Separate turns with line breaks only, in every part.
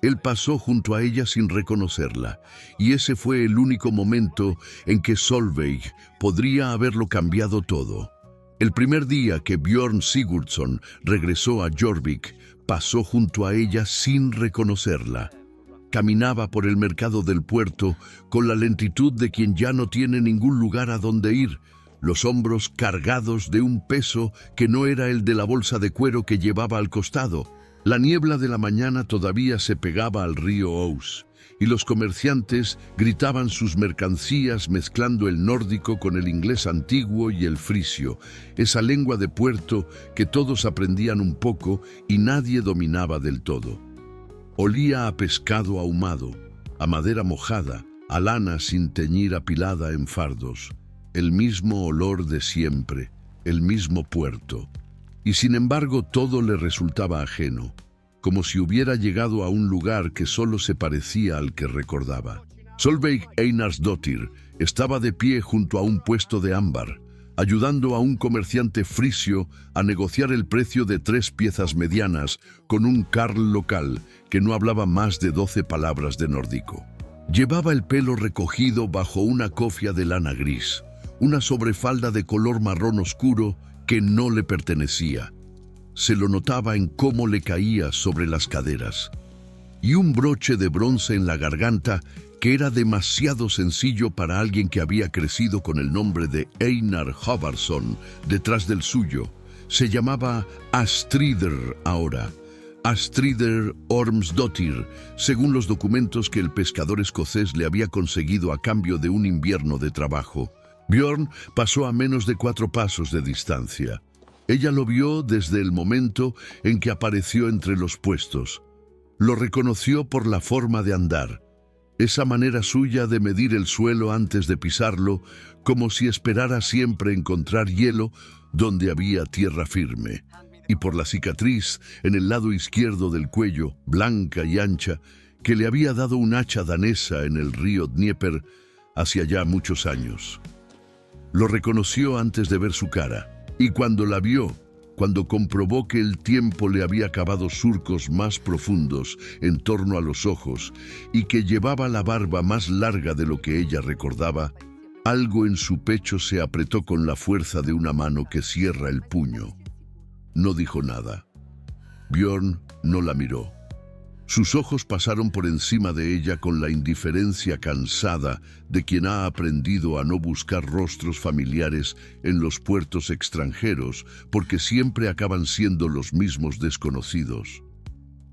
Él pasó junto a ella sin reconocerla, y ese fue el único momento en que Solveig podría haberlo cambiado todo. El primer día que Björn Sigurdsson regresó a Jorvik, pasó junto a ella sin reconocerla. Caminaba por el mercado del puerto con la lentitud de quien ya no tiene ningún lugar a donde ir, los hombros cargados de un peso que no era el de la bolsa de cuero que llevaba al costado. La niebla de la mañana todavía se pegaba al río Ouse, y los comerciantes gritaban sus mercancías mezclando el nórdico con el inglés antiguo y el frisio, esa lengua de puerto que todos aprendían un poco y nadie dominaba del todo. Olía a pescado ahumado, a madera mojada, a lana sin teñir apilada en fardos, el mismo olor de siempre, el mismo puerto. Y sin embargo todo le resultaba ajeno, como si hubiera llegado a un lugar que solo se parecía al que recordaba. Solveig Einarsdóttir estaba de pie junto a un puesto de ámbar, ayudando a un comerciante frisio a negociar el precio de 3 piezas medianas con un carl local que no hablaba más de 12 palabras de nórdico. Llevaba el pelo recogido bajo una cofia de lana gris, una sobrefalda de color marrón oscuro que no le pertenecía. Se lo notaba en cómo le caía sobre las caderas, y un broche de bronce en la garganta que era demasiado sencillo para alguien que había crecido con el nombre de Einar Havarsson detrás del suyo. Se llamaba Astrider ahora, Astrider Ormsdóttir, según los documentos que el pescador escocés le había conseguido a cambio de un invierno de trabajo. Björn pasó a menos de 4 pasos de distancia. Ella lo vio desde el momento en que apareció entre los puestos. Lo reconoció por la forma de andar, esa manera suya de medir el suelo antes de pisarlo, como si esperara siempre encontrar hielo donde había tierra firme, y por la cicatriz en el lado izquierdo del cuello, blanca y ancha, que le había dado un hacha danesa en el río Dnieper hacía ya muchos años. Lo reconoció antes de ver su cara, y cuando la vio, cuando comprobó que el tiempo le había cavado surcos más profundos en torno a los ojos y que llevaba la barba más larga de lo que ella recordaba, algo en su pecho se apretó con la fuerza de una mano que cierra el puño. No dijo nada. Björn no la miró. Sus ojos pasaron por encima de ella con la indiferencia cansada de quien ha aprendido a no buscar rostros familiares en los puertos extranjeros porque siempre acaban siendo los mismos desconocidos.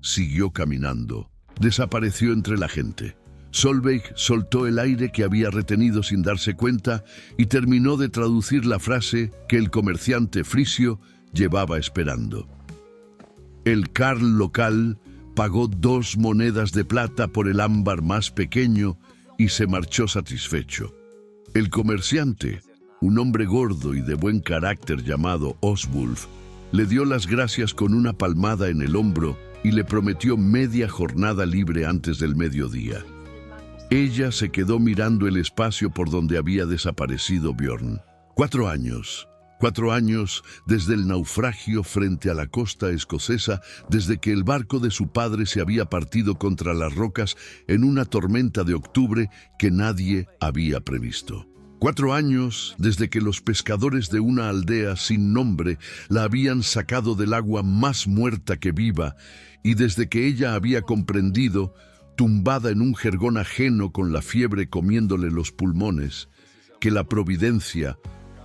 Siguió caminando. Desapareció entre la gente. Solveig soltó el aire que había retenido sin darse cuenta y terminó de traducir la frase que el comerciante frisio llevaba esperando. El carl local pagó 2 monedas de plata por el ámbar más pequeño y se marchó satisfecho. El comerciante, un hombre gordo y de buen carácter llamado Oswulf, le dio las gracias con una palmada en el hombro y le prometió media jornada libre antes del mediodía. Ella se quedó mirando el espacio por donde había desaparecido Björn. 4 años. 4 años desde el naufragio frente a la costa escocesa, desde que el barco de su padre se había partido contra las rocas en una tormenta de octubre que nadie había previsto. 4 años desde que los pescadores de una aldea sin nombre la habían sacado del agua más muerta que viva, y desde que ella había comprendido, tumbada en un jergón ajeno con la fiebre comiéndole los pulmones, que la providencia,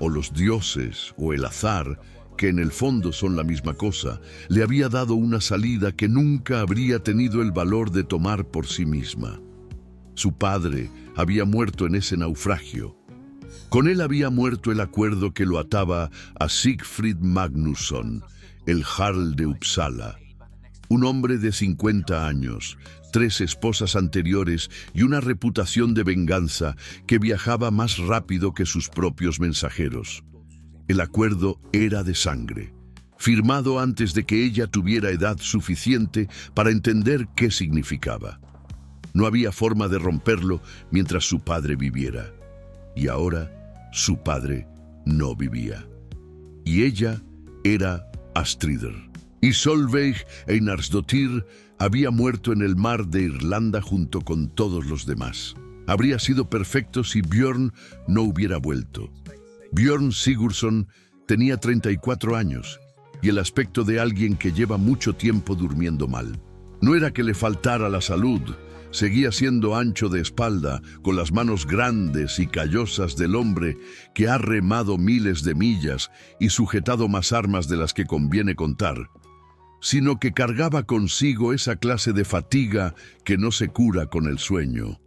o los dioses, o el azar, que en el fondo son la misma cosa, le había dado una salida que nunca habría tenido el valor de tomar por sí misma. Su padre había muerto en ese naufragio. Con él había muerto el acuerdo que lo ataba a Sigfrid Magnusson, el jarl de Uppsala. Un hombre de 50 años, 3 esposas anteriores y una reputación de venganza que viajaba más rápido que sus propios mensajeros. El acuerdo era de sangre, firmado antes de que ella tuviera edad suficiente para entender qué significaba. No había forma de romperlo mientras su padre viviera. Y ahora su padre no vivía. Y ella era Astrider. Y Solveig Einarsdóttir había muerto en el mar de Irlanda junto con todos los demás. Habría sido perfecto si Björn no hubiera vuelto. Björn Sigurdsson tenía 34 años y el aspecto de alguien que lleva mucho tiempo durmiendo mal. No era que le faltara la salud, seguía siendo ancho de espalda, con las manos grandes y callosas del hombre que ha remado miles de millas y sujetado más armas de las que conviene contar, sino que cargaba consigo esa clase de fatiga que no se cura con el sueño.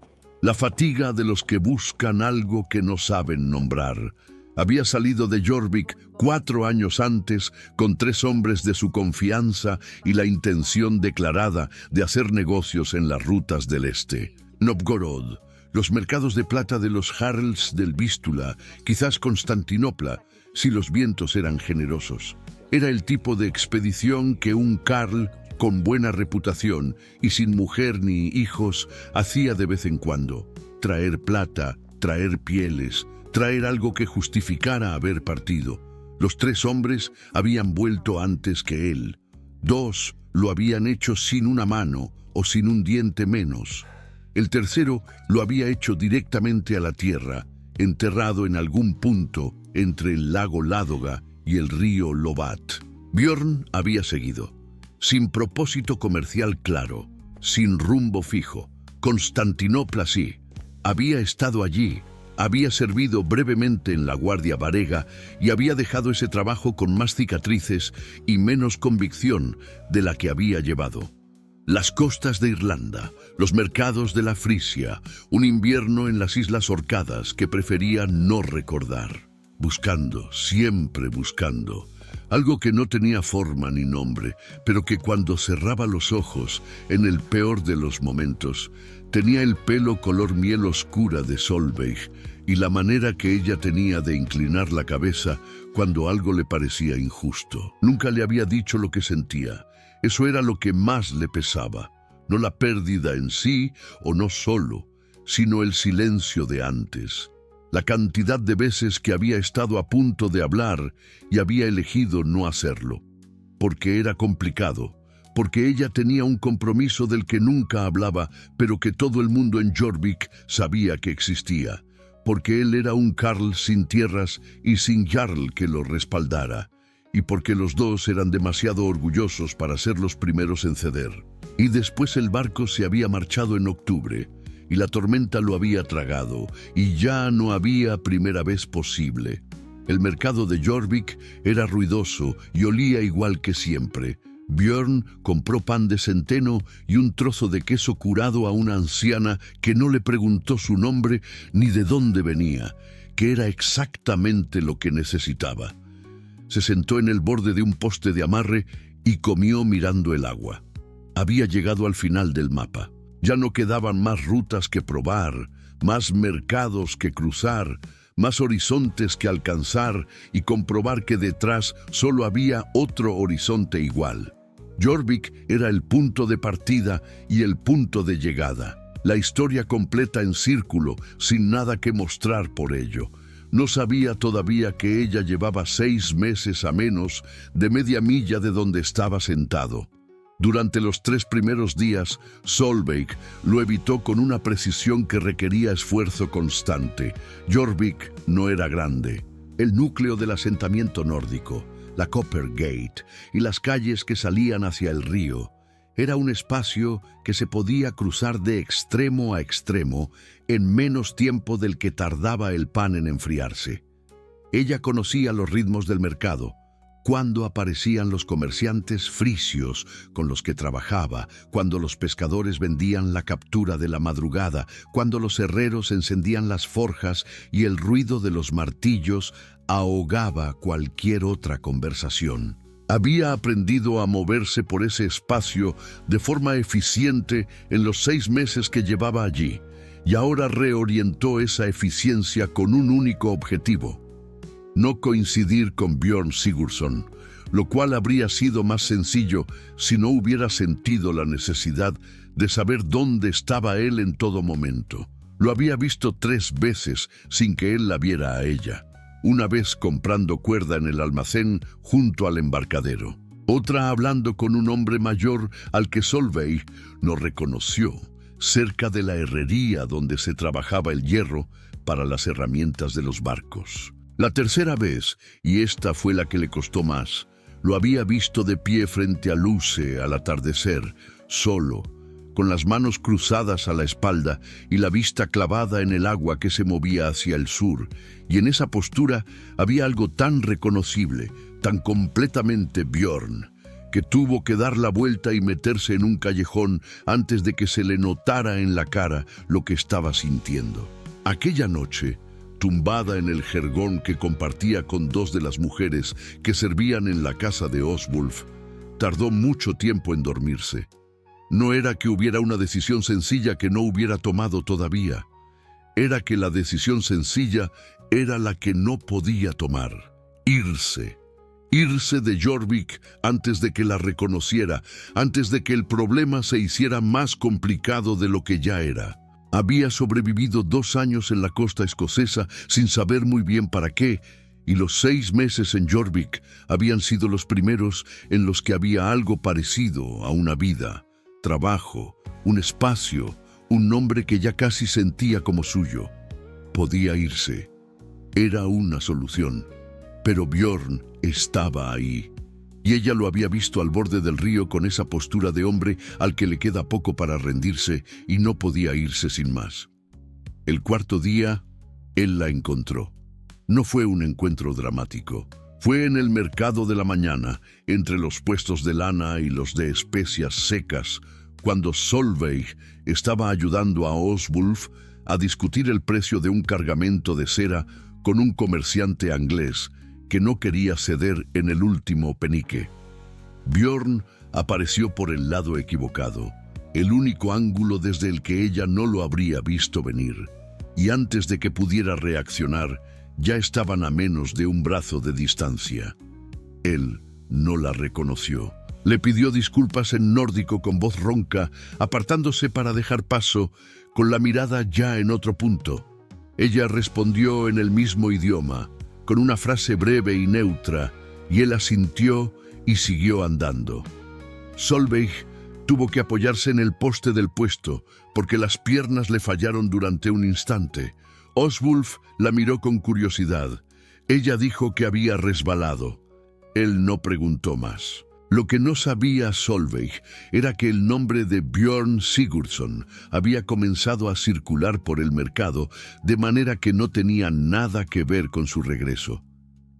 La fatiga de los que buscan algo que no saben nombrar. Había salido de Jorvik 4 años antes con 3 hombres de su confianza y la intención declarada de hacer negocios en las rutas del este. Novgorod, los mercados de plata de los jarls del Vístula, quizás Constantinopla, si los vientos eran generosos. Era el tipo de expedición que un jarl con buena reputación y sin mujer ni hijos hacía de vez en cuando. Traer plata, traer pieles, traer algo que justificara haber partido. Los 3 hombres habían vuelto antes que él. 2 lo habían hecho sin una mano o sin un diente menos. El tercero lo había hecho directamente a la tierra, enterrado en algún punto entre el lago Ládoga y el río Lovat. Björn había seguido, sin propósito comercial claro, sin rumbo fijo. Constantinopla sí, había estado allí. Había servido brevemente en la Guardia Varega y había dejado ese trabajo con más cicatrices y menos convicción de la que había llevado. Las costas de Irlanda, los mercados de la Frisia, un invierno en las Islas Orcadas que prefería no recordar. Buscando, siempre buscando, algo que no tenía forma ni nombre, pero que cuando cerraba los ojos, en el peor de los momentos, tenía el pelo color miel oscura de Solveig y la manera que ella tenía de inclinar la cabeza cuando algo le parecía injusto. Nunca le había dicho lo que sentía. Eso era lo que más le pesaba. No la pérdida en sí o no solo, sino el silencio de antes. La cantidad de veces que había estado a punto de hablar y había elegido no hacerlo. Porque era complicado. Porque ella tenía un compromiso del que nunca hablaba, pero que todo el mundo en Jorvik sabía que existía. Porque él era un jarl sin tierras y sin jarl que lo respaldara. Y porque los dos eran demasiado orgullosos para ser los primeros en ceder. Y después el barco se había marchado en octubre, y la tormenta lo había tragado, y ya no había primera vez posible. El mercado de Jorvik era ruidoso y olía igual que siempre. Björn compró pan de centeno y un trozo de queso curado a una anciana que no le preguntó su nombre ni de dónde venía, que era exactamente lo que necesitaba. Se sentó en el borde de un poste de amarre y comió mirando el agua. Había llegado al final del mapa. Ya no quedaban más rutas que probar, más mercados que cruzar, más horizontes que alcanzar y comprobar que detrás solo había otro horizonte igual. Jorvik era el punto de partida y el punto de llegada. La historia completa en círculo, sin nada que mostrar por ello. No sabía todavía que ella llevaba 6 meses a menos de media milla de donde estaba sentado. Durante los 3 primeros días, Solveig lo evitó con una precisión que requería esfuerzo constante. Jorvik no era grande. El núcleo del asentamiento nórdico, la Coppergate y las calles que salían hacia el río, era un espacio que se podía cruzar de extremo a extremo en menos tiempo del que tardaba el pan en enfriarse. Ella conocía los ritmos del mercado, cuando aparecían los comerciantes frisios con los que trabajaba, cuando los pescadores vendían la captura de la madrugada, cuando los herreros encendían las forjas y el ruido de los martillos ahogaba cualquier otra conversación. Había aprendido a moverse por ese espacio de forma eficiente en los 6 meses que llevaba allí, y ahora reorientó esa eficiencia con un único objetivo: no coincidir con Björn Sigurdsson, lo cual habría sido más sencillo si no hubiera sentido la necesidad de saber dónde estaba él en todo momento. Lo había visto 3 veces sin que él la viera a ella. Una vez comprando cuerda en el almacén junto al embarcadero. Otra hablando con un hombre mayor al que Solveig no reconoció, cerca de la herrería donde se trabajaba el hierro para las herramientas de los barcos. La tercera vez, y esta fue la que le costó más, lo había visto de pie frente a Luce al atardecer, solo, con las manos cruzadas a la espalda y la vista clavada en el agua que se movía hacia el sur, y en esa postura había algo tan reconocible, tan completamente Björn, que tuvo que dar la vuelta y meterse en un callejón antes de que se le notara en la cara lo que estaba sintiendo. Aquella noche, tumbada en el jergón que compartía con dos de las mujeres que servían en la casa de Oswulf, tardó mucho tiempo en dormirse. No era que hubiera una decisión sencilla que no hubiera tomado todavía. Era que la decisión sencilla era la que no podía tomar. Irse. Irse de Jorvik antes de que la reconociera, antes de que el problema se hiciera más complicado de lo que ya era. Había sobrevivido 2 años en la costa escocesa sin saber muy bien para qué, y los 6 meses en Jorvik habían sido los primeros en los que había algo parecido a una vida, trabajo, un espacio, un nombre que ya casi sentía como suyo. Podía irse. Era una solución. Pero Björn estaba ahí, y ella lo había visto al borde del río con esa postura de hombre al que le queda poco para rendirse y no podía irse sin más. El 4.º día, él la encontró. No fue un encuentro dramático. Fue en el mercado de la mañana, entre los puestos de lana y los de especias secas, cuando Solveig estaba ayudando a Oswulf a discutir el precio de un cargamento de cera con un comerciante inglés que no quería ceder en el último penique. Björn apareció por el lado equivocado, el único ángulo desde el que ella no lo habría visto venir, y antes de que pudiera reaccionar, ya estaban a menos de un brazo de distancia. Él no la reconoció. Le pidió disculpas en nórdico con voz ronca, apartándose para dejar paso, con la mirada ya en otro punto. Ella respondió en el mismo idioma, con una frase breve y neutra, y él asintió y siguió andando. Solveig tuvo que apoyarse en el poste del puesto, porque las piernas le fallaron durante un instante. Oswulf la miró con curiosidad. Ella dijo que había resbalado. Él no preguntó más. Lo que no sabía Solveig era que el nombre de Björn Sigurdsson había comenzado a circular por el mercado de manera que no tenía nada que ver con su regreso.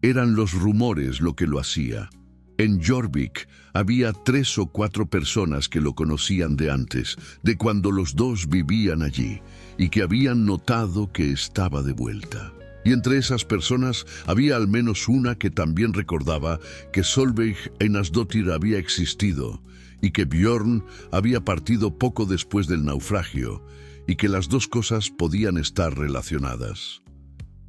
Eran los rumores lo que lo hacía. En Jorvik había 3 o 4 personas que lo conocían de antes, de cuando los dos vivían allí, y que habían notado que estaba de vuelta. Y entre esas personas había al menos una que también recordaba que Solveig Einarsdóttir había existido y que Björn había partido poco después del naufragio y que las dos cosas podían estar relacionadas.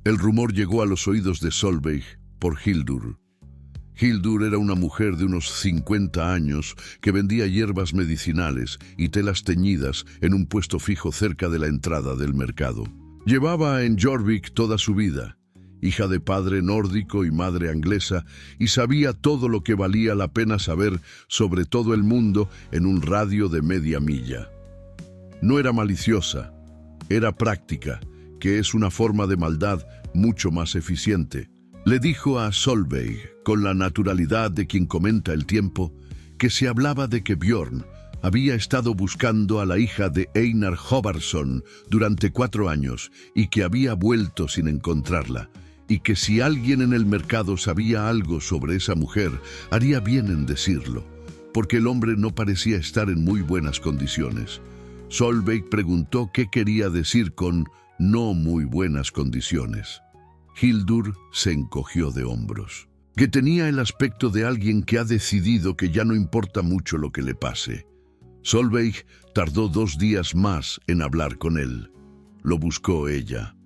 El rumor llegó a los oídos de Solveig por Hildur. Hildur era una mujer de unos 50 años que vendía hierbas medicinales y telas teñidas en un puesto fijo cerca de la entrada del mercado. Llevaba en Jorvik toda su vida, hija de padre nórdico y madre inglesa, y sabía todo lo que valía la pena saber sobre todo el mundo en un radio de media milla. No era maliciosa, era práctica, que es una forma de maldad mucho más eficiente. Le dijo a Solveig, con la naturalidad de quien comenta el tiempo, que se hablaba de que Björn había estado buscando a la hija de Einar Hovarsson durante 4 años y que había vuelto sin encontrarla, y que si alguien en el mercado sabía algo sobre esa mujer, haría bien en decirlo, porque el hombre no parecía estar en muy buenas condiciones. Solveig preguntó qué quería decir con no muy buenas condiciones. Hildur se encogió de hombros, que tenía el aspecto de alguien que ha decidido que ya no importa mucho lo que le pase. Solveig tardó 2 días más en hablar con él. Lo buscó ella.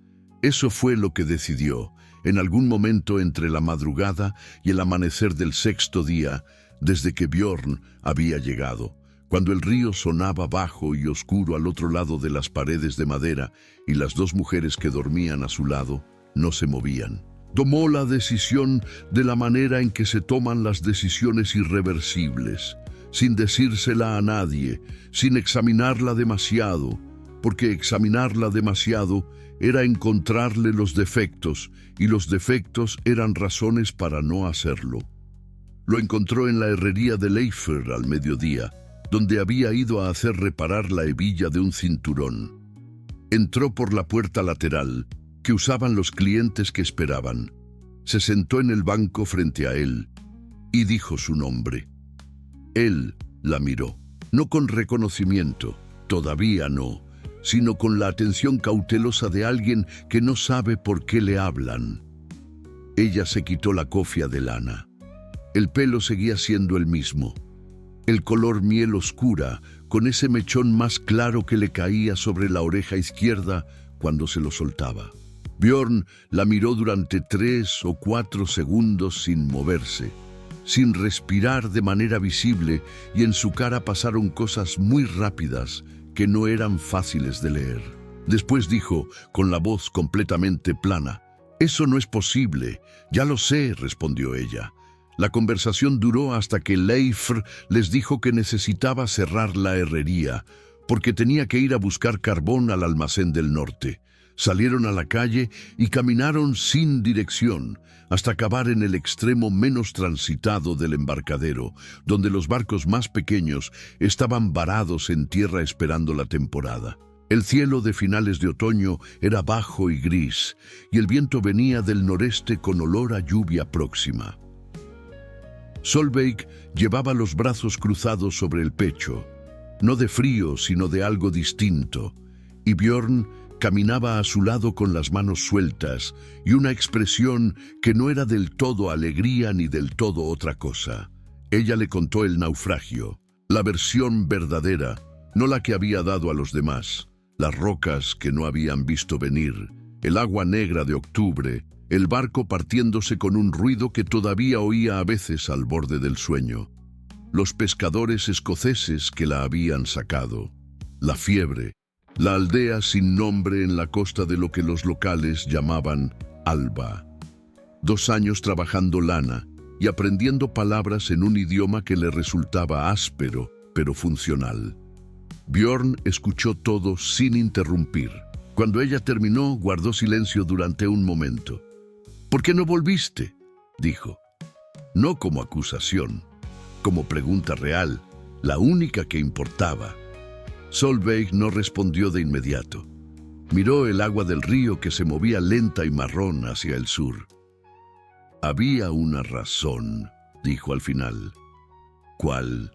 Eso fue lo que decidió, en algún momento entre la madrugada y el amanecer del 6.º día, desde que Björn había llegado, cuando el río sonaba bajo y oscuro al otro lado de las paredes de madera y las 2 mujeres que dormían a su lado no se movían. Tomó la decisión de la manera en que se toman las decisiones irreversibles, sin decírsela a nadie, sin examinarla demasiado, porque examinarla demasiado era encontrarle los defectos, y los defectos eran razones para no hacerlo. Lo encontró en la herrería de Leifer al mediodía, donde había ido a hacer reparar la hebilla de un cinturón. Entró por la puerta lateral, que usaban los clientes que esperaban. Se sentó en el banco frente a él y dijo su nombre. Él la miró, no con reconocimiento, todavía no, sino con la atención cautelosa de alguien que no sabe por qué le hablan. Ella se quitó la cofia de lana. El pelo seguía siendo el mismo. El color miel oscura, con ese mechón más claro que le caía sobre la oreja izquierda cuando se lo soltaba. Björn la miró durante 3 o 4 segundos sin moverse, sin respirar de manera visible, y en su cara pasaron cosas muy rápidas que no eran fáciles de leer. Después dijo, con la voz completamente plana, «Eso no es posible». «Ya lo sé», respondió ella. La conversación duró hasta que Leifr les dijo que necesitaba cerrar la herrería, porque tenía que ir a buscar carbón al almacén del norte. Salieron a la calle y caminaron sin dirección, hasta acabar en el extremo menos transitado del embarcadero, donde los barcos más pequeños estaban varados en tierra esperando la temporada. El cielo de finales de otoño era bajo y gris, y el viento venía del noreste con olor a lluvia próxima. Solveig llevaba los brazos cruzados sobre el pecho, no de frío, sino de algo distinto, y Björn caminaba a su lado con las manos sueltas y una expresión que no era del todo alegría ni del todo otra cosa. Ella le contó el naufragio, la versión verdadera, no la que había dado a los demás, las rocas que no habían visto venir, el agua negra de octubre, el barco partiéndose con un ruido que todavía oía a veces al borde del sueño, los pescadores escoceses que la habían sacado, la fiebre, la aldea sin nombre en la costa de lo que los locales llamaban Alba. 2 años trabajando lana y aprendiendo palabras en un idioma que le resultaba áspero, pero funcional. Björn escuchó todo sin interrumpir. Cuando ella terminó, guardó silencio durante un momento. «¿Por qué no volviste?», dijo. No como acusación, como pregunta real, la única que importaba. Solveig no respondió de inmediato. Miró el agua del río que se movía lenta y marrón hacia el sur. «Había una razón», dijo al final. «¿Cuál?»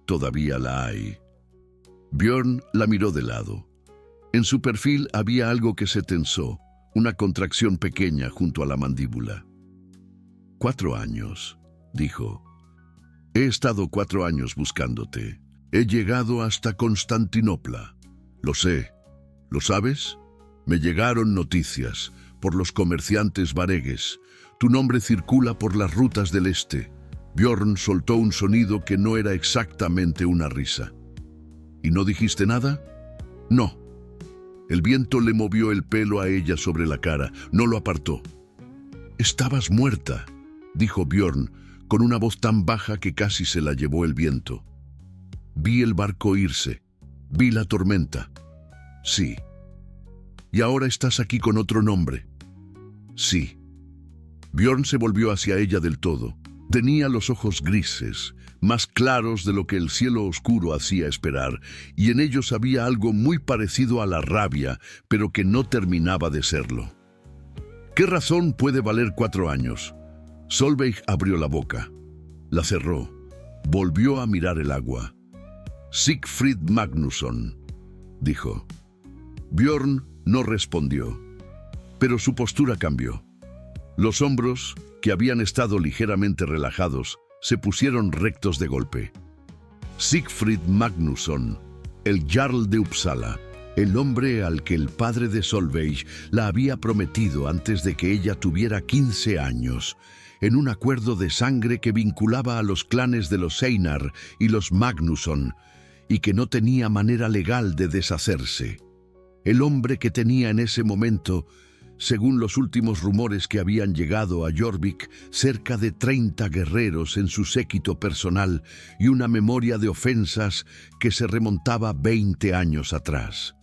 «Todavía la hay». Björn la miró de lado. En su perfil había algo que se tensó, una contracción pequeña junto a la mandíbula. «4 años», dijo. «He estado 4 años buscándote. He llegado hasta Constantinopla. Lo sé. ¿Lo sabes? Me llegaron noticias por los comerciantes varegues. Tu nombre circula por las rutas del este». Björn soltó un sonido que no era exactamente una risa. «¿Y no dijiste nada?» «No». El viento le movió el pelo a ella sobre la cara, no lo apartó. «Estabas muerta», dijo Björn, con una voz tan baja que casi se la llevó el viento. «Vi el barco irse, vi la tormenta». «Sí». «¿Y ahora estás aquí con otro nombre?» «Sí». Björn se volvió hacia ella del todo. Tenía los ojos grises, más claros de lo que el cielo oscuro hacía esperar, y en ellos había algo muy parecido a la rabia, pero que no terminaba de serlo. «¿Qué razón puede valer 4 años?» Solveig abrió la boca, la cerró, volvió a mirar el agua. «Siegfried Magnusson», dijo. Björn no respondió, pero su postura cambió. Los hombros, que habían estado ligeramente relajados, se pusieron rectos de golpe. Siegfried Magnusson, el Jarl de Uppsala, el hombre al que el padre de Solveig la había prometido antes de que ella tuviera 15 años, en un acuerdo de sangre que vinculaba a los clanes de los Einar y los Magnusson, y que no tenía manera legal de deshacerse. El hombre que tenía en ese momento Según los últimos rumores que habían llegado a Jorvik, cerca de 30 guerreros en su séquito personal y una memoria de ofensas que se remontaba 20 años atrás.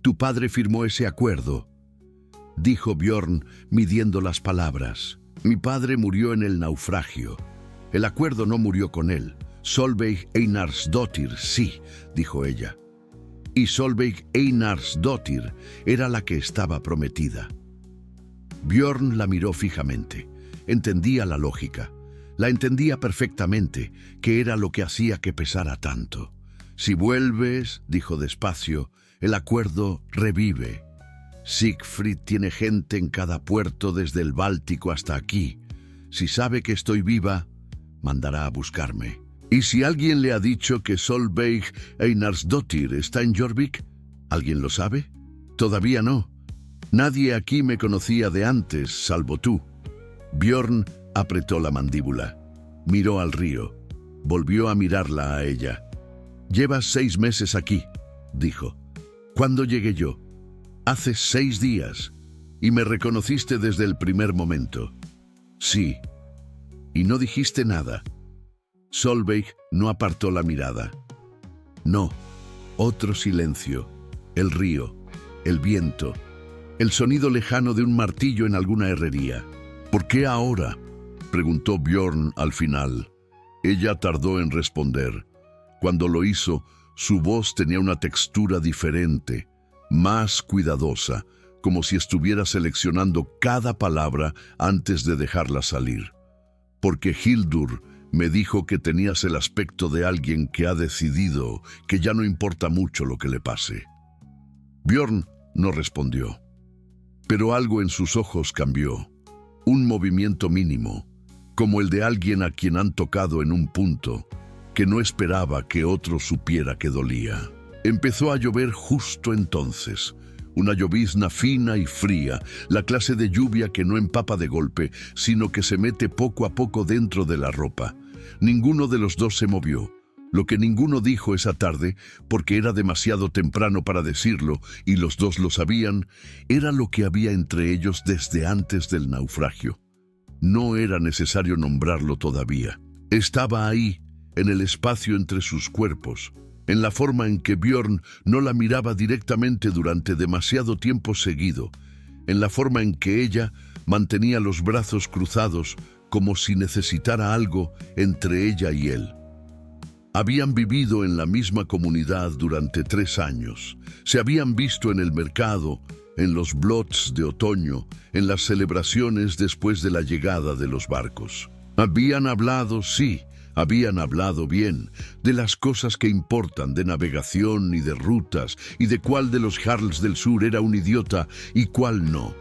«Tu padre firmó ese acuerdo», dijo Bjorn midiendo las palabras. «Mi padre murió en el naufragio. El acuerdo no murió con él. Solveig Einarsdóttir, sí», dijo ella. Y Solveig Einarsdóttir era la que estaba prometida. Bjorn la miró fijamente. Entendía la lógica. La entendía perfectamente, que era lo que hacía que pesara tanto. «Si vuelves», dijo despacio, «el acuerdo revive. Siegfried tiene gente en cada puerto desde el Báltico hasta aquí. Si sabe que estoy viva, mandará a buscarme». «¿Y si alguien le ha dicho que Solveig Einarsdóttir está en Jorvik? ¿Alguien lo sabe?» «Todavía no. Nadie aquí me conocía de antes, salvo tú». Bjorn apretó la mandíbula. Miró al río. Volvió a mirarla a ella. «Llevas 6 meses aquí», dijo. «¿Cuándo llegué yo?» «Hace 6 días. Y me reconociste desde el primer momento». «Sí. Y no dijiste nada». Solveig no apartó la mirada. No, otro silencio, el río, el viento, el sonido lejano de un martillo en alguna herrería. «¿Por qué ahora?», preguntó Bjorn al final. Ella tardó en responder. Cuando lo hizo, su voz tenía una textura diferente, más cuidadosa, como si estuviera seleccionando cada palabra antes de dejarla salir. «Porque Hildur me dijo que tenías el aspecto de alguien que ha decidido que ya no importa mucho lo que le pase». Bjorn no respondió. Pero algo en sus ojos cambió. Un movimiento mínimo, como el de alguien a quien han tocado en un punto que no esperaba que otro supiera que dolía. Empezó a llover justo entonces. Una llovizna fina y fría, la clase de lluvia que no empapa de golpe, sino que se mete poco a poco dentro de la ropa. Ninguno de los dos se movió. Lo que ninguno dijo esa tarde, porque era demasiado temprano para decirlo, y los dos lo sabían, era lo que había entre ellos desde antes del naufragio. No era necesario nombrarlo todavía. Estaba ahí, en el espacio entre sus cuerpos, en la forma en que Bjorn no la miraba directamente durante demasiado tiempo seguido, en la forma en que ella mantenía los brazos cruzados como si necesitara algo entre ella y él. Habían vivido en la misma comunidad durante 3 años. Se habían visto en el mercado, en los blots de otoño, en las celebraciones después de la llegada de los barcos. Habían hablado, sí, habían hablado bien, de las cosas que importan, de navegación y de rutas, y de cuál de los Jarls del Sur era un idiota y cuál no.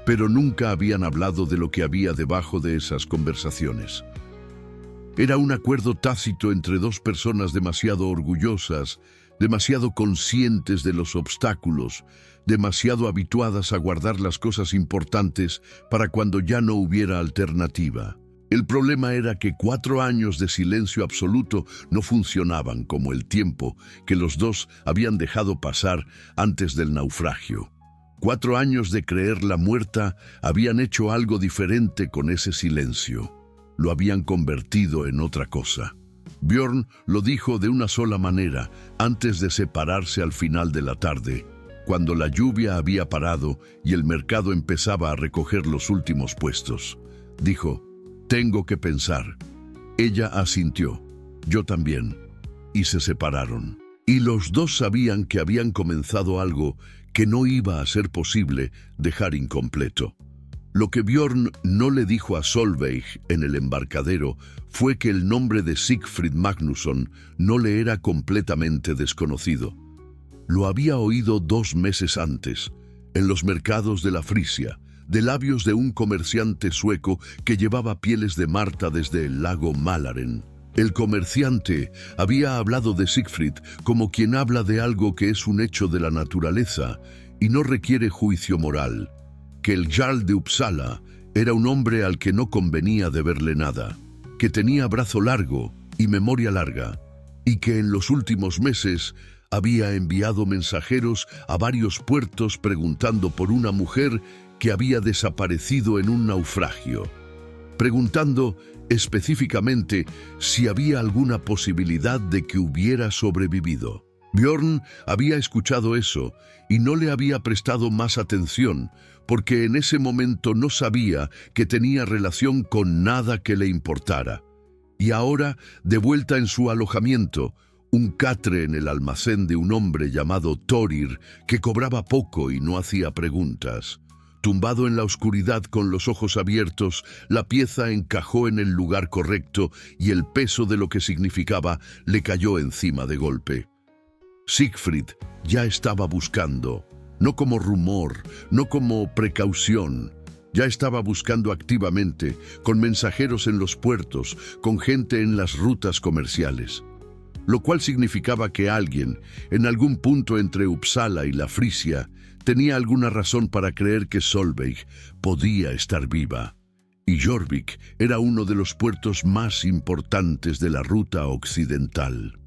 Pero nunca habían hablado de lo que había debajo de esas conversaciones. Era un acuerdo tácito entre 2 personas demasiado orgullosas, demasiado conscientes de los obstáculos, demasiado habituadas a guardar las cosas importantes para cuando ya no hubiera alternativa. El problema era que 4 años de silencio absoluto no funcionaban como el tiempo que los dos habían dejado pasar antes del naufragio. 4 años de creerla muerta habían hecho algo diferente con ese silencio. Lo habían convertido en otra cosa. Bjorn lo dijo de una sola manera, antes de separarse al final de la tarde, cuando la lluvia había parado y el mercado empezaba a recoger los últimos puestos. Dijo: «Tengo que pensar». Ella asintió. Yo también. Y se separaron. Y los dos sabían que habían comenzado algo que no iba a ser posible dejar incompleto. Lo que Bjorn no le dijo a Solveig en el embarcadero fue que el nombre de Siegfried Magnusson no le era completamente desconocido. Lo había oído 2 meses antes, en los mercados de la Frisia, de labios de un comerciante sueco que llevaba pieles de marta desde el lago Mälaren. El comerciante había hablado de Siegfried como quien habla de algo que es un hecho de la naturaleza y no requiere juicio moral, que el Jarl de Uppsala era un hombre al que no convenía deberle nada, que tenía brazo largo y memoria larga, y que en los últimos meses había enviado mensajeros a varios puertos preguntando por una mujer que había desaparecido en un naufragio, preguntando específicamente si había alguna posibilidad de que hubiera sobrevivido. Björn había escuchado eso y no le había prestado más atención, porque en ese momento no sabía que tenía relación con nada que le importara. Y ahora, de vuelta en su alojamiento, un catre en el almacén de un hombre llamado Thorir, que cobraba poco y no hacía preguntas. Tumbado en la oscuridad con los ojos abiertos, la pieza encajó en el lugar correcto y el peso de lo que significaba le cayó encima de golpe. Siegfried ya estaba buscando, no como rumor, no como precaución. Ya estaba buscando activamente, con mensajeros en los puertos, con gente en las rutas comerciales. Lo cual significaba que alguien, en algún punto entre Uppsala y la Frisia, tenía alguna razón para creer que Solveig podía estar viva. Y Jorvik era uno de los puertos más importantes de la ruta occidental.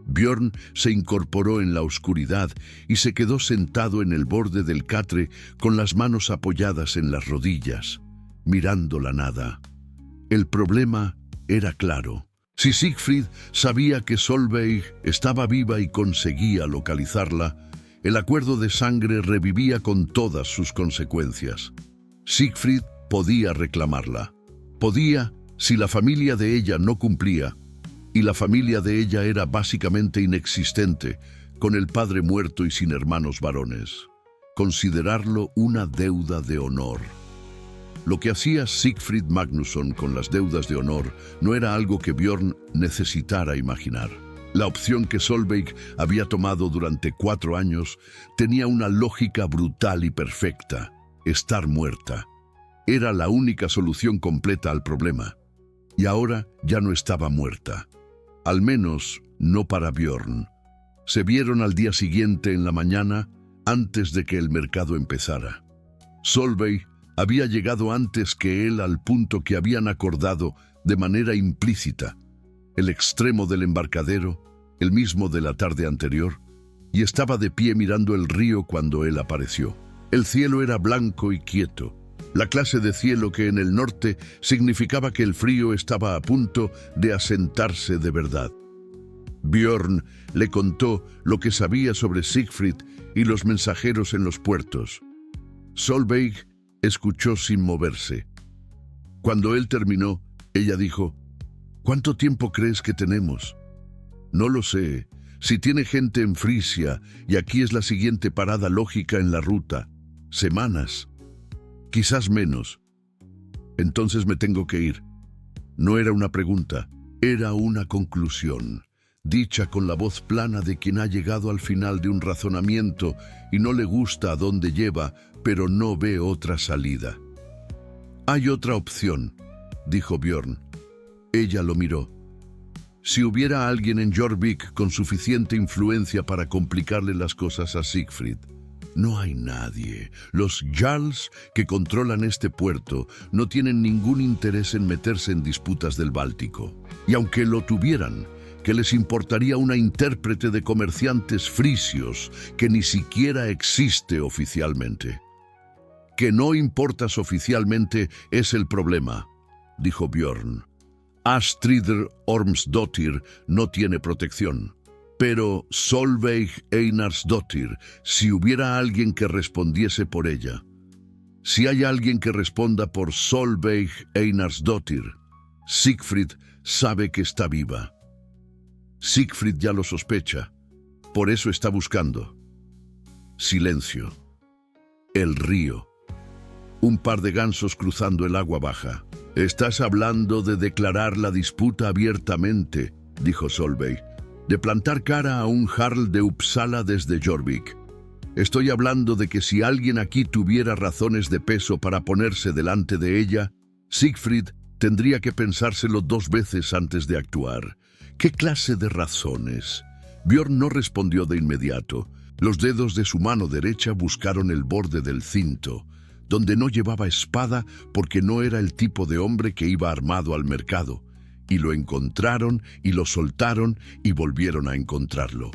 Björn se incorporó en la oscuridad y se quedó sentado en el borde del catre con las manos apoyadas en las rodillas, mirando la nada. El problema era claro. Si Siegfried sabía que Solveig estaba viva y conseguía localizarla, el acuerdo de sangre revivía con todas sus consecuencias. Siegfried podía reclamarla. Podía si la familia de ella no cumplía, y la familia de ella era básicamente inexistente, con el padre muerto y sin hermanos varones. Considerarlo una deuda de honor. Lo que hacía Siegfried Magnusson con las deudas de honor no era algo que Björn necesitara imaginar. La opción que Solveig había tomado durante 4 años tenía una lógica brutal y perfecta: estar muerta. Era la única solución completa al problema. Y ahora ya no estaba muerta. Al menos no para Björn. Se vieron al día siguiente en la mañana, antes de que el mercado empezara. Solveig había llegado antes que él al punto que habían acordado de manera implícita, el extremo del embarcadero, el mismo de la tarde anterior, y estaba de pie mirando el río cuando él apareció. El cielo era blanco y quieto, la clase de cielo que en el norte significaba que el frío estaba a punto de asentarse de verdad. Björn le contó lo que sabía sobre Siegfried y los mensajeros en los puertos. Solveig escuchó sin moverse. Cuando él terminó, ella dijo: «¿Cuánto tiempo crees que tenemos?» «No lo sé. Si tiene gente en Frisia, y aquí es la siguiente parada lógica en la ruta. Semanas. Quizás menos. Entonces me tengo que ir». No era una pregunta, era una conclusión, dicha con la voz plana de quien ha llegado al final de un razonamiento y no le gusta a dónde lleva, pero no ve otra salida. «Hay otra opción», dijo Björn. Ella lo miró. Si hubiera alguien en Jorvik con suficiente influencia para complicarle las cosas a Siegfried. No hay nadie. Los Jarls que controlan este puerto no tienen ningún interés en meterse en disputas del Báltico. Y aunque lo tuvieran, ¿qué les importaría una intérprete de comerciantes frisios que ni siquiera existe oficialmente? Que no importas oficialmente es el problema, dijo Björn. Astridr Ormsdottir no tiene protección. Pero Solveig Einarsdottir, si hubiera alguien que respondiese por ella. Si hay alguien que responda por Solveig Einarsdottir, Siegfried sabe que está viva. Siegfried ya lo sospecha, por eso está buscando. Silencio. El río. Un par de gansos cruzando el agua baja. «Estás hablando de declarar la disputa abiertamente», dijo Solveig. «De plantar cara a un jarl de Uppsala desde Jorvik. Estoy hablando de que si alguien aquí tuviera razones de peso para ponerse delante de ella, Siegfried tendría que pensárselo 2 veces antes de actuar. ¿Qué clase de razones?» Björn no respondió de inmediato. Los dedos de su mano derecha buscaron el borde del cinto, donde no llevaba espada porque no era el tipo de hombre que iba armado al mercado, y lo encontraron y lo soltaron y volvieron a encontrarlo.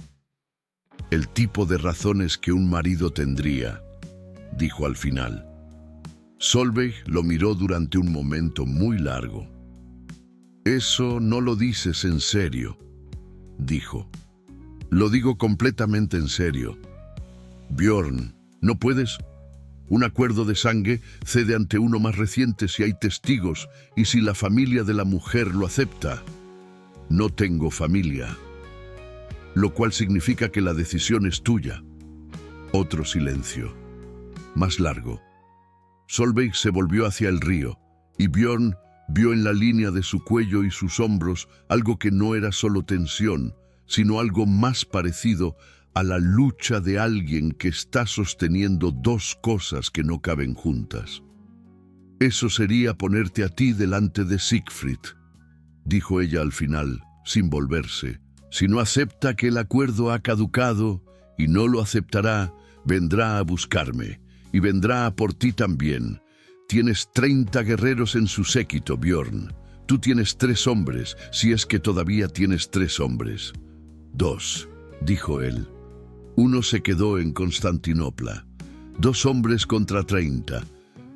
El tipo de razones que un marido tendría, dijo al final. Solveig lo miró durante un momento muy largo. Eso no lo dices en serio, dijo. Lo digo completamente en serio. Björn, ¿no puedes? Un acuerdo de sangre cede ante uno más reciente si hay testigos y si la familia de la mujer lo acepta. No tengo familia, lo cual significa que la decisión es tuya. Otro silencio, más largo. Solveig se volvió hacia el río y Björn vio en la línea de su cuello y sus hombros algo que no era solo tensión, sino algo más parecido a la lucha de alguien que está sosteniendo dos cosas que no caben juntas. Eso sería ponerte a ti delante de Siegfried, dijo ella al final, sin volverse. Si no acepta que el acuerdo ha caducado y no lo aceptará, vendrá a buscarme y vendrá a por ti también. Tienes 30 guerreros en su séquito, Björn. Tú tienes 3 hombres, si es que todavía tienes 3 hombres. 2, dijo él. Uno se quedó en Constantinopla. 2 hombres contra 30.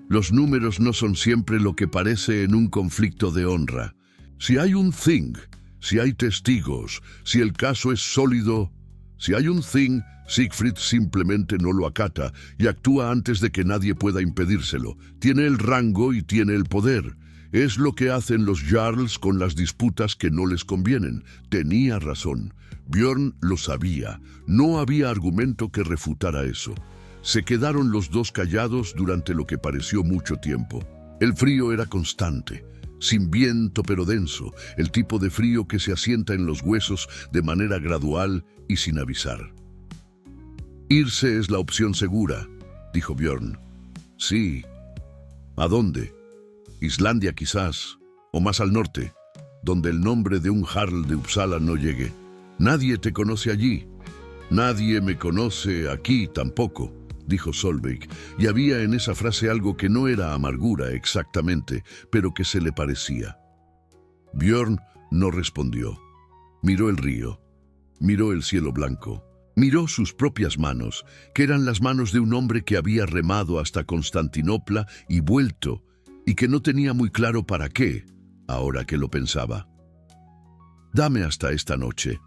Los números no son siempre lo que parece en un conflicto de honra. Si hay un thing, si hay testigos, si el caso es sólido, si hay un thing, Siegfried simplemente no lo acata y actúa antes de que nadie pueda impedírselo. Tiene el rango y tiene el poder. Es lo que hacen los Jarls con las disputas que no les convienen. Tenía razón. Björn lo sabía. No había argumento que refutara eso. Se quedaron los dos callados durante lo que pareció mucho tiempo. El frío era constante, sin viento pero denso, el tipo de frío que se asienta en los huesos de manera gradual y sin avisar. Irse es la opción segura, dijo Björn. Sí. ¿A dónde? Islandia quizás, o más al norte, donde el nombre de un jarl de Uppsala no llegue. Nadie te conoce allí. Nadie me conoce aquí tampoco, dijo Solveig, y había en esa frase algo que no era amargura exactamente, pero que se le parecía. Björn no respondió. Miró el río, miró el cielo blanco, miró sus propias manos, que eran las manos de un hombre que había remado hasta Constantinopla y vuelto, y que no tenía muy claro para qué, ahora que lo pensaba. «Dame hasta esta noche»,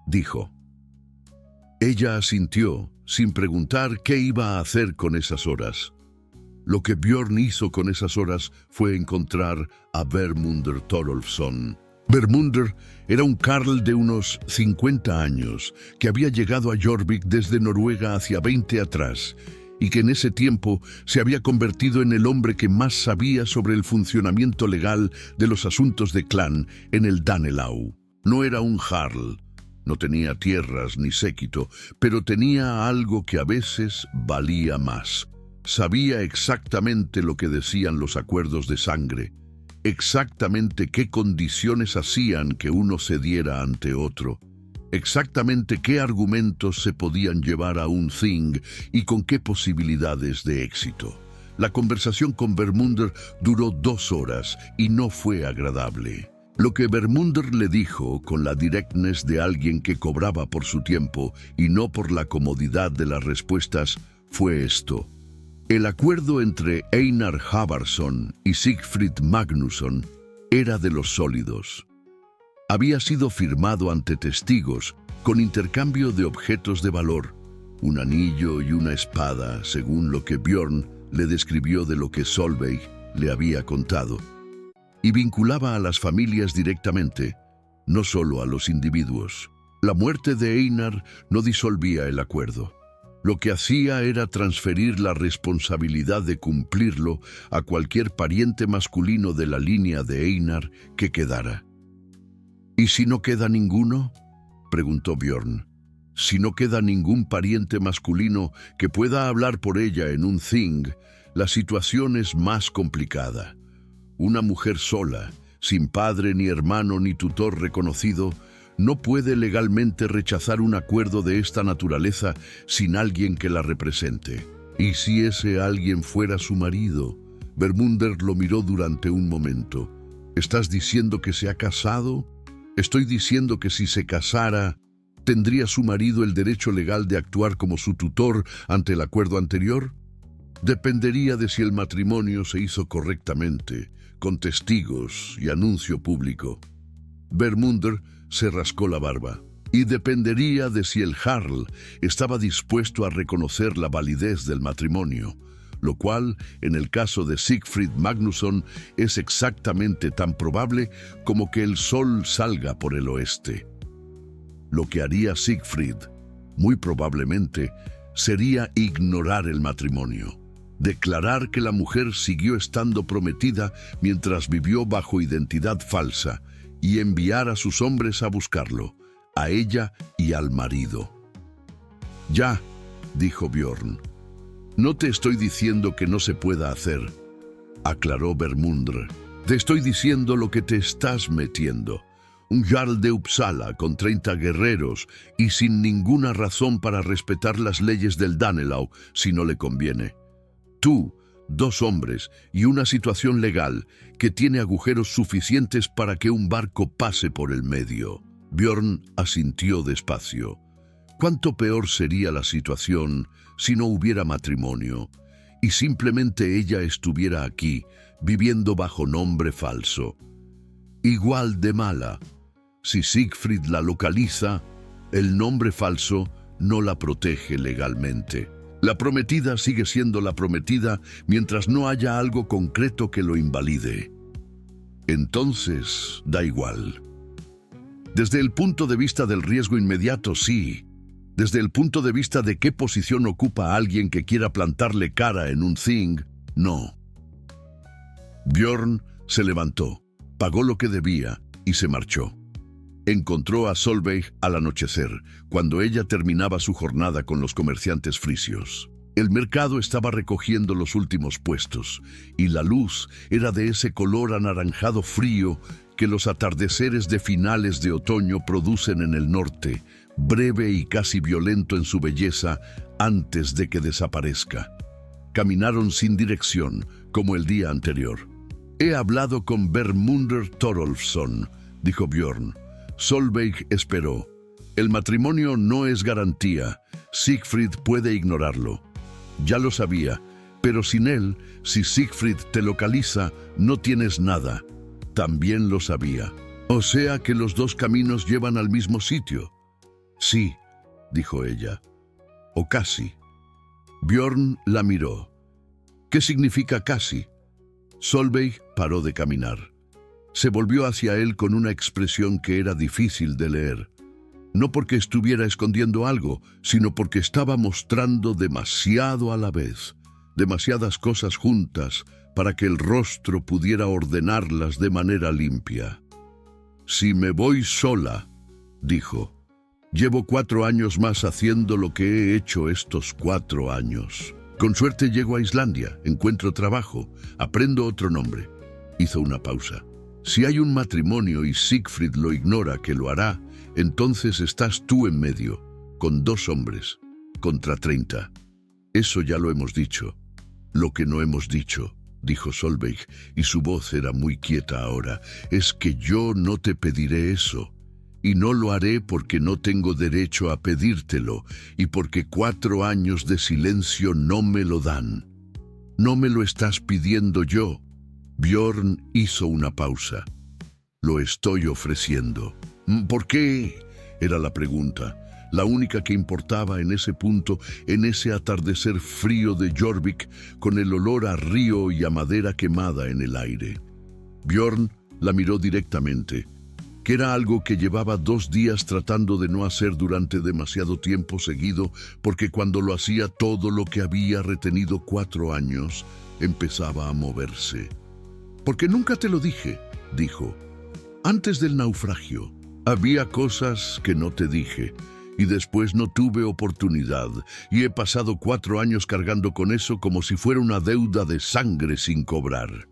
dijo. Ella asintió, sin preguntar qué iba a hacer con esas horas. Lo que Björn hizo con esas horas fue encontrar a Vermundur Thorolfsson. Vermundur era un carl de unos 50 años, que había llegado a Jorvik desde Noruega hacia 20 atrás, y que en ese tiempo se había convertido en el hombre que más sabía sobre el funcionamiento legal de los asuntos de clan en el Danelau. No era un jarl, no tenía tierras ni séquito, pero tenía algo que a veces valía más. Sabía exactamente lo que decían los acuerdos de sangre, exactamente qué condiciones hacían que uno cediera ante otro, exactamente qué argumentos se podían llevar a un thing y con qué posibilidades de éxito. La conversación con Vermundur duró 2 horas y no fue agradable. Lo que Vermundur le dijo, con la directness de alguien que cobraba por su tiempo y no por la comodidad de las respuestas, fue esto. El acuerdo entre Einar Havarsson y Siegfried Magnusson era de los sólidos. Había sido firmado ante testigos, con intercambio de objetos de valor, un anillo y una espada, según lo que Björn le describió de lo que Solveig le había contado, y vinculaba a las familias directamente, no solo a los individuos. La muerte de Einar no disolvía el acuerdo. Lo que hacía era transferir la responsabilidad de cumplirlo a cualquier pariente masculino de la línea de Einar que quedara. ¿Y si no queda ninguno?, preguntó Björn. Si no queda ningún pariente masculino que pueda hablar por ella en un thing, la situación es más complicada. Una mujer sola, sin padre ni hermano ni tutor reconocido, no puede legalmente rechazar un acuerdo de esta naturaleza sin alguien que la represente. ¿Y si ese alguien fuera su marido? Vermundur lo miró durante un momento. ¿Estás diciendo que se ha casado? Estoy diciendo que si se casara, ¿Tendría su marido el derecho legal de actuar como su tutor ante el acuerdo anterior? Dependería de si el matrimonio se hizo correctamente, con testigos y anuncio público. Vermunder se rascó la barba. Y dependería de si el Jarl estaba dispuesto a reconocer la validez del matrimonio, lo cual, en el caso de Sigfrid Magnusson, es exactamente tan probable como que el sol salga por el oeste. Lo que haría Sigfrid, muy probablemente, sería ignorar el matrimonio, declarar que la mujer siguió estando prometida mientras vivió bajo identidad falsa y enviar a sus hombres a buscarlo, a ella y al marido. «Ya», dijo Bjorn. «No te estoy diciendo que no se pueda hacer», aclaró Vermundr. «Te estoy diciendo lo que te estás metiendo. Un Jarl de Uppsala con 30 guerreros y sin ninguna razón para respetar las leyes del Danelau si no le conviene. Tú, 2 hombres y una situación legal que tiene agujeros suficientes para que un barco pase por el medio». Bjorn asintió despacio. ¿Cuánto peor sería la situación si no hubiera matrimonio y simplemente ella estuviera aquí, viviendo bajo nombre falso? Igual de mala. Si Sigfrid la localiza, el nombre falso no la protege legalmente. La prometida sigue siendo la prometida mientras no haya algo concreto que lo invalide. Entonces, da igual. Desde el punto de vista del riesgo inmediato, sí. Desde el punto de vista de qué posición ocupa alguien que quiera plantarle cara en un thing, no. Bjorn se levantó, pagó lo que debía y se marchó. Encontró a Solveig al anochecer, cuando ella terminaba su jornada con los comerciantes frisios. El mercado estaba recogiendo los últimos puestos, y la luz era de ese color anaranjado frío que los atardeceres de finales de otoño producen en el norte, breve y casi violento en su belleza antes de que desaparezca. Caminaron sin dirección, como el día anterior. «He hablado con Vermundur Thorolfsson», dijo Bjorn. Solveig esperó. «El matrimonio no es garantía. Sigfrid puede ignorarlo». «Ya lo sabía, pero sin él, si Sigfrid te localiza, no tienes nada». «También lo sabía». «O sea que los 2 caminos llevan al mismo sitio». «Sí», dijo ella. «O casi». Bjorn la miró. «¿Qué significa casi?» Solveig paró de caminar. Se volvió hacia él con una expresión que era difícil de leer. No porque estuviera escondiendo algo, sino porque estaba mostrando demasiado a la vez, demasiadas cosas juntas para que el rostro pudiera ordenarlas de manera limpia. «Si me voy sola», dijo, «llevo 4 años más haciendo lo que he hecho estos 4 años. Con suerte llego a Islandia, encuentro trabajo, aprendo otro nombre». Hizo una pausa. «Si hay un matrimonio y Sigfrid lo ignora, que lo hará, entonces estás tú en medio, con 2 hombres, contra 30. Eso ya lo hemos dicho». «Lo que no hemos dicho», dijo Solveig, y su voz era muy quieta ahora, «es que yo no te pediré eso. Y no lo haré porque no tengo derecho a pedírtelo, y porque 4 años de silencio no me lo dan. No me lo estás pidiendo yo». Bjorn hizo una pausa. «Lo estoy ofreciendo». «¿Por qué?», era la pregunta, la única que importaba en ese punto, en ese atardecer frío de Jorvik, con el olor a río y a madera quemada en el aire. Bjorn la miró directamente, que era algo que llevaba 2 días tratando de no hacer durante demasiado tiempo seguido, porque cuando lo hacía todo lo que había retenido 4 años empezaba a moverse. «Porque nunca te lo dije», dijo. «Antes del naufragio, había cosas que no te dije, y después no tuve oportunidad, y he pasado 4 años cargando con eso como si fuera una deuda de sangre sin cobrar».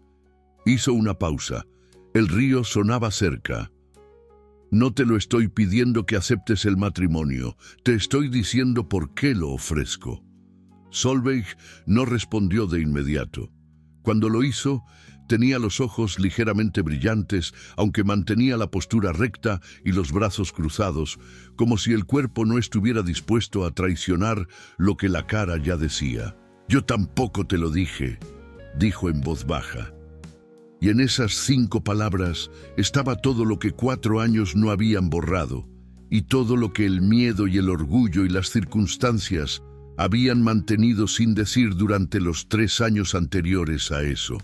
Hizo una pausa. El río sonaba cerca. «No te lo estoy pidiendo que aceptes el matrimonio, te estoy diciendo por qué lo ofrezco». Solveig no respondió de inmediato. Cuando lo hizo, Tenía los ojos ligeramente brillantes, aunque mantenía la postura recta y los brazos cruzados, como si el cuerpo no estuviera dispuesto a traicionar lo que la cara ya decía. «Yo tampoco te lo dije», dijo en voz baja. Y en esas 5 palabras estaba todo lo que 4 años no habían borrado, y todo lo que el miedo y el orgullo y las circunstancias habían mantenido sin decir durante los 3 años anteriores a eso.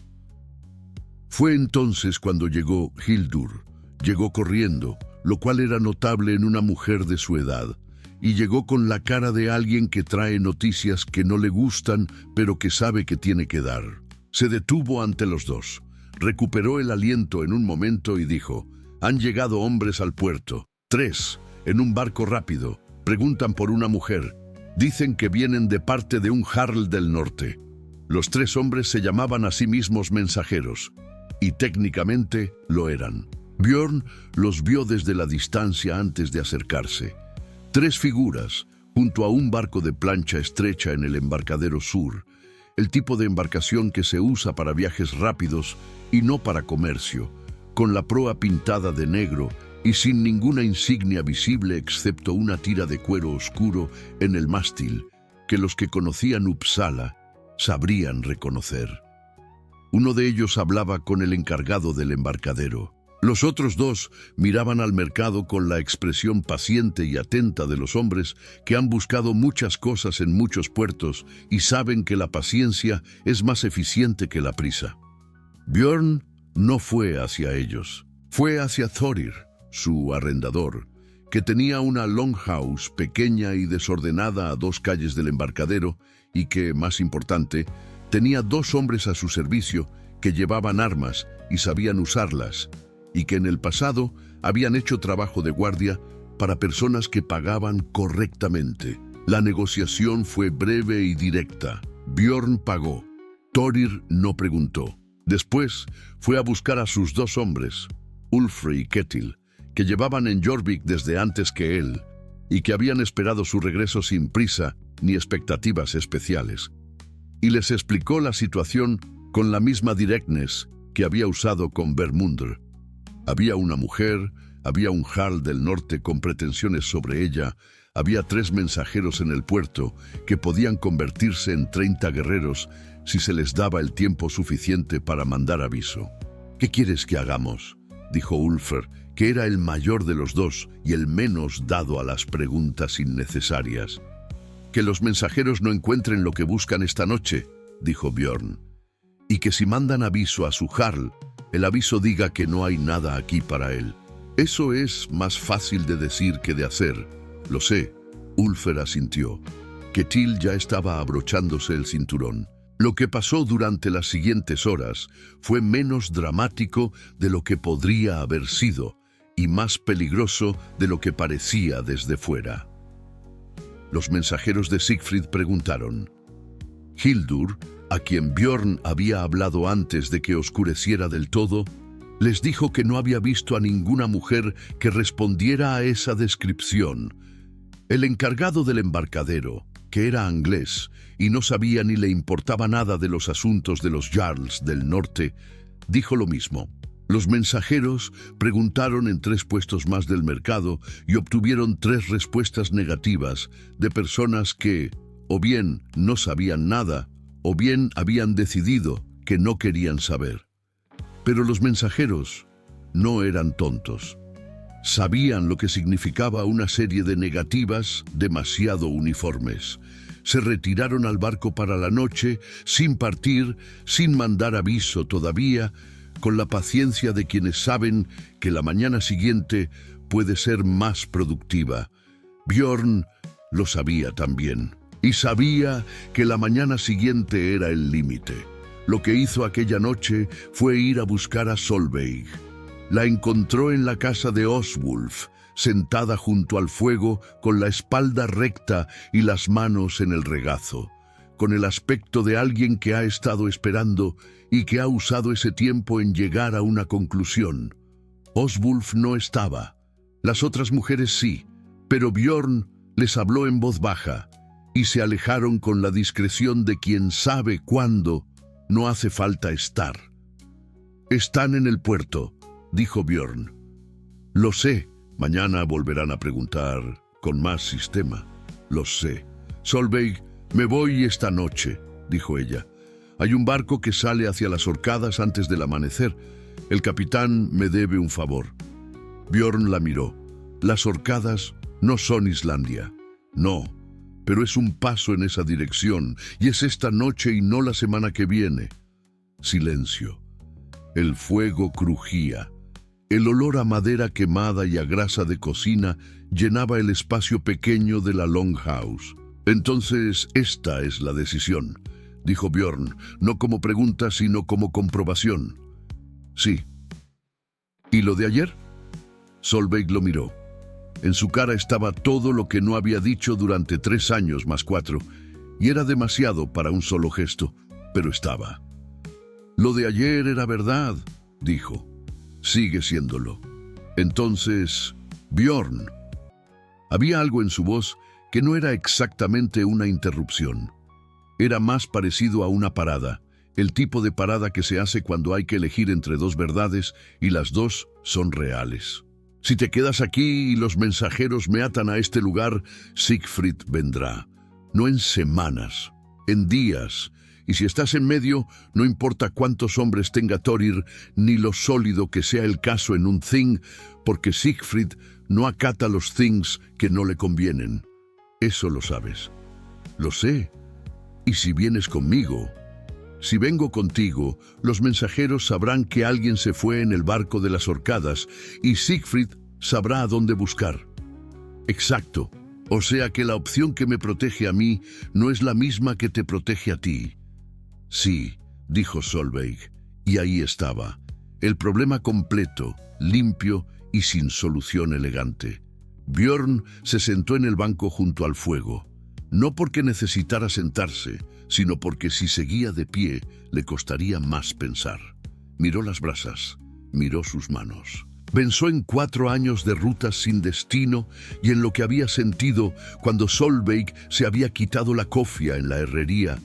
Fue entonces cuando llegó Hildur. Llegó corriendo, lo cual era notable en una mujer de su edad, y llegó con la cara de alguien que trae noticias que no le gustan, pero que sabe que tiene que dar. Se detuvo ante los dos, recuperó el aliento en un momento y dijo: «Han llegado hombres al puerto. 3, en un barco rápido. Preguntan por una mujer. Dicen que vienen de parte de un jarl del norte». Los 3 hombres se llamaban a sí mismos mensajeros, y técnicamente lo eran. Björn los vio desde la distancia antes de acercarse. 3 figuras, junto a un barco de plancha estrecha en el embarcadero sur, el tipo de embarcación que se usa para viajes rápidos y no para comercio, con la proa pintada de negro y sin ninguna insignia visible excepto una tira de cuero oscuro en el mástil, que los que conocían Uppsala sabrían reconocer. Uno de ellos hablaba con el encargado del embarcadero. Los otros 2 miraban al mercado con la expresión paciente y atenta de los hombres que han buscado muchas cosas en muchos puertos y saben que la paciencia es más eficiente que la prisa. Björn no fue hacia ellos. Fue hacia Thorir, su arrendador, que tenía una longhouse pequeña y desordenada a 2 calles del embarcadero y que, más importante, tenía 2 hombres a su servicio que llevaban armas y sabían usarlas, y que en el pasado habían hecho trabajo de guardia para personas que pagaban correctamente. La negociación fue breve y directa. Björn pagó. Thorir no preguntó. Después fue a buscar a sus 2 hombres, Ulfre y Ketil, que llevaban en Jorvik desde antes que él, y que habían esperado su regreso sin prisa ni expectativas especiales. Y les explicó la situación con la misma directness que había usado con Vermundur. Había una mujer, había un jarl del norte con pretensiones sobre ella, había 3 mensajeros en el puerto que podían convertirse en 30 guerreros si se les daba el tiempo suficiente para mandar aviso. «¿Qué quieres que hagamos?», dijo Ulfr, que era el mayor de los 2 y el menos dado a las preguntas innecesarias. «Que los mensajeros no encuentren lo que buscan esta noche», dijo Björn, «y que si mandan aviso a su jarl, el aviso diga que no hay nada aquí para él». «Eso es más fácil de decir que de hacer, lo sé», Ulfr asintió. Ketil ya estaba abrochándose el cinturón. Lo que pasó durante las siguientes horas fue menos dramático de lo que podría haber sido y más peligroso de lo que parecía desde fuera. Los mensajeros de Siegfried preguntaron. Hildur, a quien Björn había hablado antes de que oscureciera del todo, les dijo que no había visto a ninguna mujer que respondiera a esa descripción. El encargado del embarcadero, que era inglés y no sabía ni le importaba nada de los asuntos de los jarls del norte, dijo lo mismo. Los mensajeros preguntaron en 3 puestos más del mercado y obtuvieron 3 respuestas negativas de personas que, o bien no sabían nada, o bien habían decidido que no querían saber. Pero los mensajeros no eran tontos. Sabían lo que significaba una serie de negativas demasiado uniformes. Se retiraron al barco para la noche, sin partir, sin mandar aviso todavía, con la paciencia de quienes saben que la mañana siguiente puede ser más productiva. Björn lo sabía también, y sabía que la mañana siguiente era el límite. Lo que hizo aquella noche fue ir a buscar a Solveig. La encontró en la casa de Oswulf, sentada junto al fuego, con la espalda recta y las manos en el regazo, con el aspecto de alguien que ha estado esperando y que ha usado ese tiempo en llegar a una conclusión. Oswulf no estaba. Las otras mujeres sí, pero Björn les habló en voz baja y se alejaron con la discreción de quien sabe cuándo no hace falta estar. Están en el puerto, dijo Björn. Lo sé, mañana volverán a preguntar con más sistema. Lo sé. Solveig, me voy esta noche, dijo ella. Hay un barco que sale hacia las Orcadas antes del amanecer. El capitán me debe un favor. Björn la miró. Las Orcadas no son Islandia. No, pero es un paso en esa dirección, y es esta noche y no la semana que viene. Silencio. El fuego crujía. El olor a madera quemada y a grasa de cocina llenaba el espacio pequeño de la Longhouse. Entonces, esta es la decisión, dijo Björn, no como pregunta, sino como comprobación. Sí. ¿Y lo de ayer? Solveig lo miró. En su cara estaba todo lo que no había dicho durante 3 años más 4, y era demasiado para un solo gesto, pero estaba. Lo de ayer era verdad, dijo. Sigue siéndolo. Entonces, Björn. Había algo en su voz que no era exactamente una interrupción. Era más parecido a una parada, el tipo de parada que se hace cuando hay que elegir entre 2 verdades y las 2 son reales. Si te quedas aquí y los mensajeros me atan a este lugar, Siegfried vendrá. No en semanas, en días. Y si estás en medio, no importa cuántos hombres tenga Thorir, ni lo sólido que sea el caso en un thing, porque Siegfried no acata los things que no le convienen. Eso lo sabes. Lo sé. Y si vienes conmigo, si vengo contigo, los mensajeros sabrán que alguien se fue en el barco de las Orcadas y Siegfried sabrá a dónde buscar. Exacto. O sea que la opción que me protege a mí no es la misma que te protege a ti. Sí, dijo Solveig, y ahí estaba. El problema completo, limpio y sin solución elegante. Björn se sentó en el banco junto al fuego. No porque necesitara sentarse, sino porque si seguía de pie, le costaría más pensar. Miró las brasas, miró sus manos. Pensó en 4 años de rutas sin destino y en lo que había sentido cuando Solveig se había quitado la cofia en la herrería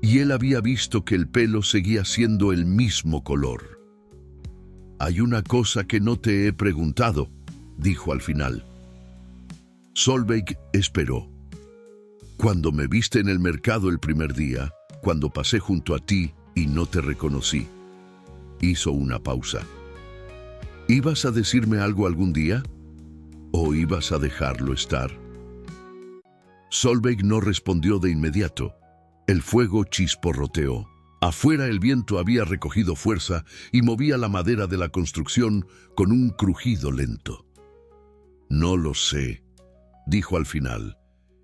y él había visto que el pelo seguía siendo el mismo color. «Hay una cosa que no te he preguntado», dijo al final. Solveig esperó. «Cuando me viste en el mercado el primer día, cuando pasé junto a ti y no te reconocí». Hizo una pausa. «¿Ibas a decirme algo algún día? ¿O ibas a dejarlo estar?» Solveig no respondió de inmediato. El fuego chisporroteó. Afuera el viento había recogido fuerza y movía la madera de la construcción con un crujido lento. «No lo sé», dijo al final,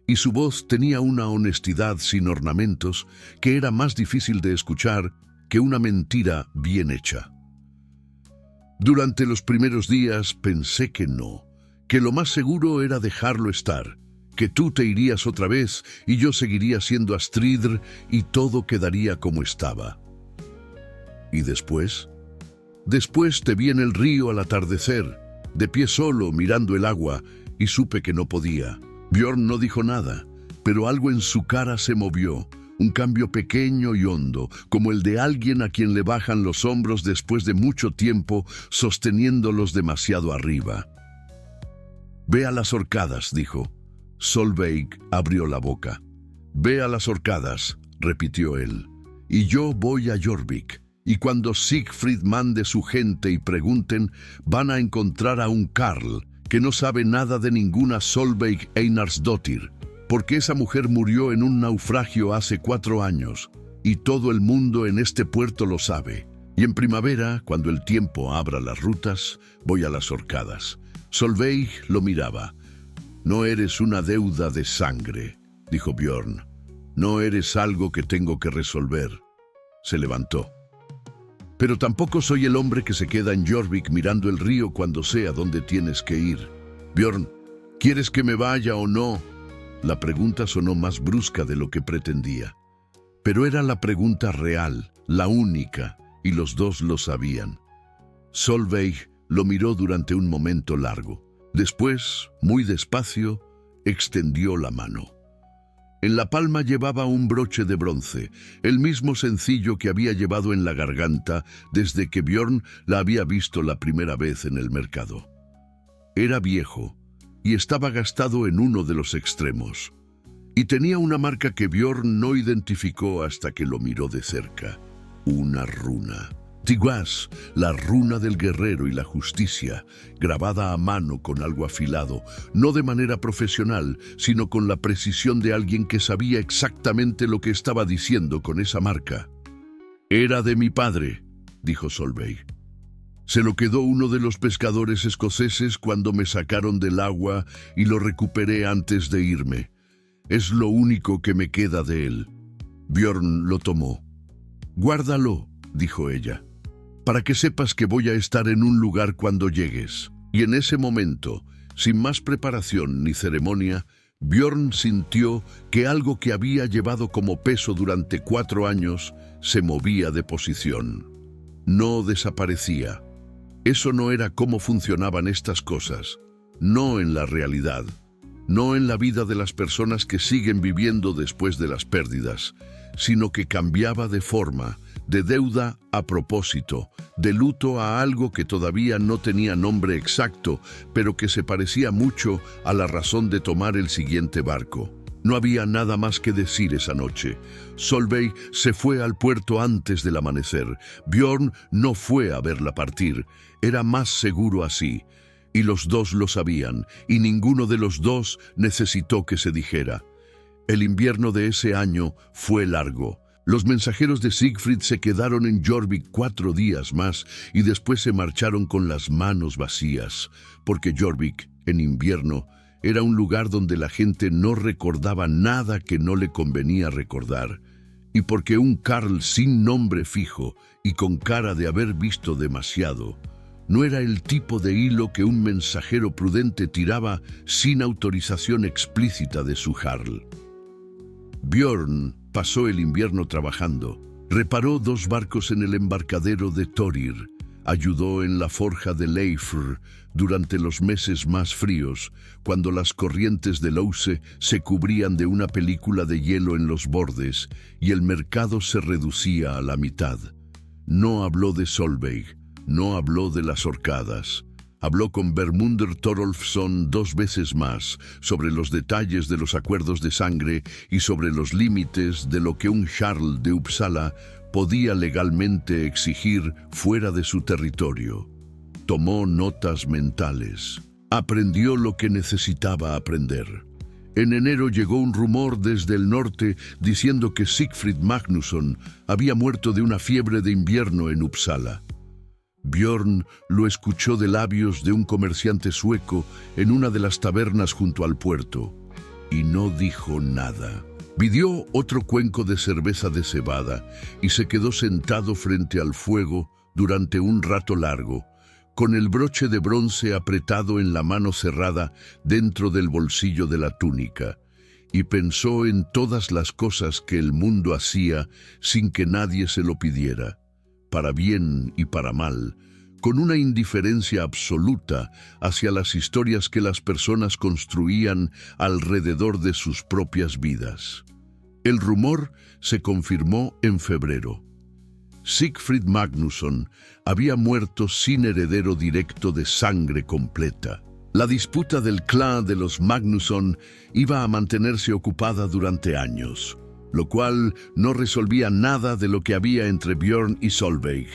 y su voz tenía una honestidad sin ornamentos que era más difícil de escuchar que una mentira bien hecha. «Durante los primeros días pensé que no, que lo más seguro era dejarlo estar, que tú te irías otra vez y yo seguiría siendo Astrid y todo quedaría como estaba. ¿Y después? Después te vi en el río al atardecer, de pie solo mirando el agua, y supe que no podía». Björn no dijo nada, pero algo en su cara se movió, un cambio pequeño y hondo, como el de alguien a quien le bajan los hombros después de mucho tiempo sosteniéndolos demasiado arriba. «Ve a las Orcadas», dijo. Solveig abrió la boca. «Ve a las Orcadas», repitió él, «y yo voy a Jorvik, y cuando Siegfried mande su gente y pregunten, van a encontrar a un Karl que no sabe nada de ninguna Solveig Einarsdóttir, porque esa mujer murió en un naufragio hace 4 años, y todo el mundo en este puerto lo sabe. Y en primavera, cuando el tiempo abra las rutas, voy a las Orcadas». Solveig lo miraba. «No eres una deuda de sangre», dijo Björn. «No eres algo que tengo que resolver». Se levantó. «Pero tampoco soy el hombre que se queda en Jorvik mirando el río cuando sé a dónde tienes que ir. Björn, ¿quieres que me vaya o no?» La pregunta sonó más brusca de lo que pretendía. Pero era la pregunta real, la única, y los dos lo sabían. Solveig lo miró durante un momento largo. Después, muy despacio, extendió la mano. En la palma llevaba un broche de bronce, el mismo sencillo que había llevado en la garganta desde que Björn la había visto la primera vez en el mercado. Era viejo y estaba gastado en uno de los extremos, y tenía una marca que Björn no identificó hasta que lo miró de cerca: una runa. Tiguas, la runa del guerrero y la justicia, grabada a mano con algo afilado, no de manera profesional, sino con la precisión de alguien que sabía exactamente lo que estaba diciendo con esa marca. «Era de mi padre», dijo Solveig. «Se lo quedó uno de los pescadores escoceses cuando me sacaron del agua y lo recuperé antes de irme. Es lo único que me queda de él». Björn lo tomó. «Guárdalo», dijo ella, «para que sepas que voy a estar en un lugar cuando llegues». Y en ese momento, sin más preparación ni ceremonia, Björn sintió que algo que había llevado como peso durante 4 años se movía de posición. No desaparecía. Eso no era cómo funcionaban estas cosas. No en la realidad. No en la vida de las personas que siguen viviendo después de las pérdidas, sino que cambiaba de forma, de deuda a propósito, de luto a algo que todavía no tenía nombre exacto, pero que se parecía mucho a la razón de tomar el siguiente barco. No había nada más que decir esa noche. Solveig se fue al puerto antes del amanecer. Björn no fue a verla partir. Era más seguro así. Y los dos lo sabían, y ninguno de los dos necesitó que se dijera. El invierno de ese año fue largo. Los mensajeros de Siegfried se quedaron en Jorvik 4 días más y después se marcharon con las manos vacías, porque Jorvik, en invierno, era un lugar donde la gente no recordaba nada que no le convenía recordar, y porque un Karl sin nombre fijo y con cara de haber visto demasiado, no era el tipo de hilo que un mensajero prudente tiraba sin autorización explícita de su jarl. Björn pasó el invierno trabajando. Reparó 2 barcos en el embarcadero de Thorir. Ayudó en la forja de Leifr durante los meses más fríos, cuando las corrientes del Ouse se cubrían de una película de hielo en los bordes y el mercado se reducía a la mitad. No habló de Solveig, no habló de las horcadas. Habló con Vermundur Thorolfsson 2 veces más sobre los detalles de los acuerdos de sangre y sobre los límites de lo que un jarl de Uppsala podía legalmente exigir fuera de su territorio. Tomó notas mentales. Aprendió lo que necesitaba aprender. En enero llegó un rumor desde el norte diciendo que Sigfrid Magnusson había muerto de una fiebre de invierno en Uppsala. Björn lo escuchó de labios de un comerciante sueco en una de las tabernas junto al puerto, y no dijo nada. Pidió otro cuenco de cerveza de cebada y se quedó sentado frente al fuego durante un rato largo, con el broche de bronce apretado en la mano cerrada dentro del bolsillo de la túnica, y pensó en todas las cosas que el mundo hacía sin que nadie se lo pidiera, para bien y para mal, con una indiferencia absoluta hacia las historias que las personas construían alrededor de sus propias vidas. El rumor se confirmó en febrero. Sigfrid Magnusson había muerto sin heredero directo de sangre completa. La disputa del clan de los Magnusson iba a mantenerse ocupada durante años, lo cual no resolvía nada de lo que había entre Björn y Solveig.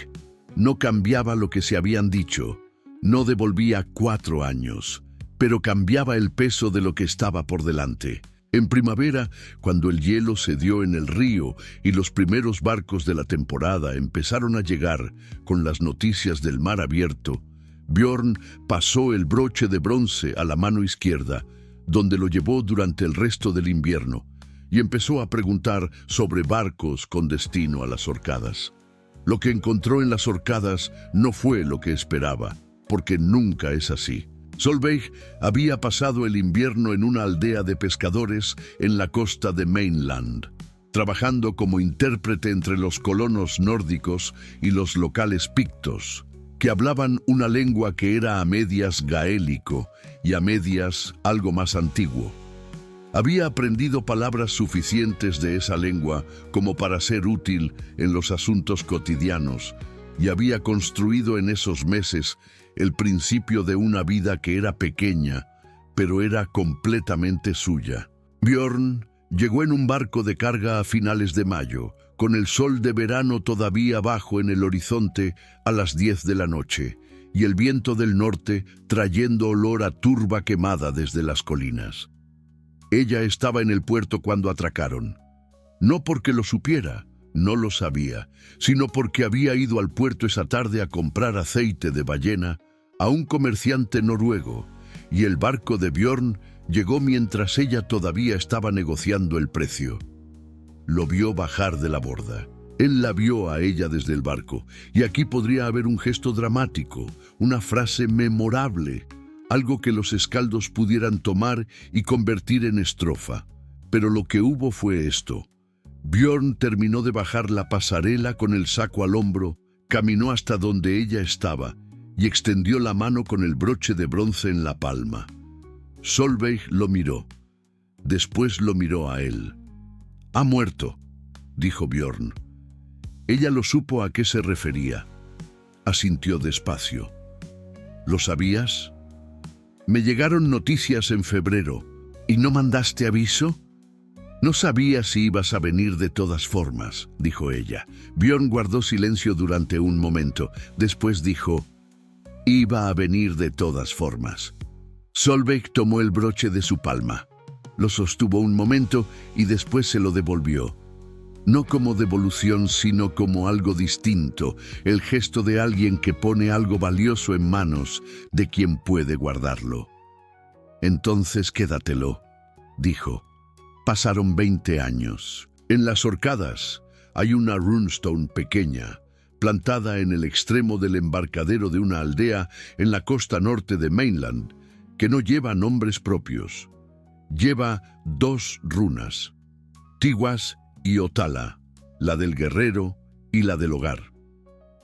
No cambiaba lo que se habían dicho, no devolvía 4 años, pero cambiaba el peso de lo que estaba por delante. En primavera, cuando el hielo cedió en el río y los primeros barcos de la temporada empezaron a llegar con las noticias del mar abierto, Björn pasó el broche de bronce a la mano izquierda, donde lo llevó durante el resto del invierno, y empezó a preguntar sobre barcos con destino a las Orcadas. Lo que encontró en las Orcadas no fue lo que esperaba, porque nunca es así. Solveig había pasado el invierno en una aldea de pescadores en la costa de Mainland, trabajando como intérprete entre los colonos nórdicos y los locales pictos, que hablaban una lengua que era a medias gaélico y a medias algo más antiguo. Había aprendido palabras suficientes de esa lengua como para ser útil en los asuntos cotidianos y había construido en esos meses el principio de una vida que era pequeña, pero era completamente suya. Björn llegó en un barco de carga a finales de mayo, con el sol de verano todavía bajo en el horizonte a las 10 de la noche, y el viento del norte trayendo olor a turba quemada desde las colinas. Ella estaba en el puerto cuando atracaron. No porque lo supiera, no lo sabía, sino porque había ido al puerto esa tarde a comprar aceite de ballena a un comerciante noruego, y el barco de Björn llegó mientras ella todavía estaba negociando el precio. Lo vio bajar de la borda. Él la vio a ella desde el barco, y aquí podría haber un gesto dramático, una frase memorable, algo que los escaldos pudieran tomar y convertir en estrofa. Pero lo que hubo fue esto. Björn terminó de bajar la pasarela con el saco al hombro, caminó hasta donde ella estaba y extendió la mano con el broche de bronce en la palma. Solveig lo miró. Después lo miró a él. «Ha muerto», dijo Björn. Ella lo supo a qué se refería. Asintió despacio. «¿Lo sabías?» «Me llegaron noticias en febrero. ¿Y no mandaste aviso?» «No sabía si ibas a venir de todas formas», dijo ella. Björn guardó silencio durante un momento. Después dijo, «Iba a venir de todas formas». Solveig tomó el broche de su palma. Lo sostuvo un momento y después se lo devolvió. No como devolución, sino como algo distinto, el gesto de alguien que pone algo valioso en manos de quien puede guardarlo. «Entonces quédatelo», dijo. Pasaron 20 años. En las Orcadas hay una runestone pequeña, plantada en el extremo del embarcadero de una aldea en la costa norte de Mainland, que no lleva nombres propios. Lleva 2 runas, Tiwas y Otala, la del guerrero y la del hogar.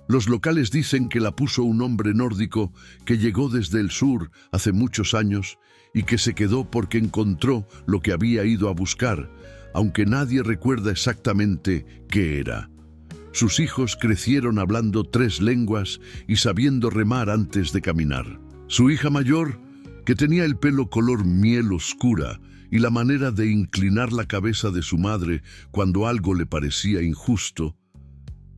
Los locales dicen que la puso un hombre nórdico que llegó desde el sur hace muchos años y que se quedó porque encontró lo que había ido a buscar, aunque nadie recuerda exactamente qué era. Sus hijos crecieron hablando 3 lenguas y sabiendo remar antes de caminar. Su hija mayor, que tenía el pelo color miel oscura y la manera de inclinar la cabeza de su madre cuando algo le parecía injusto,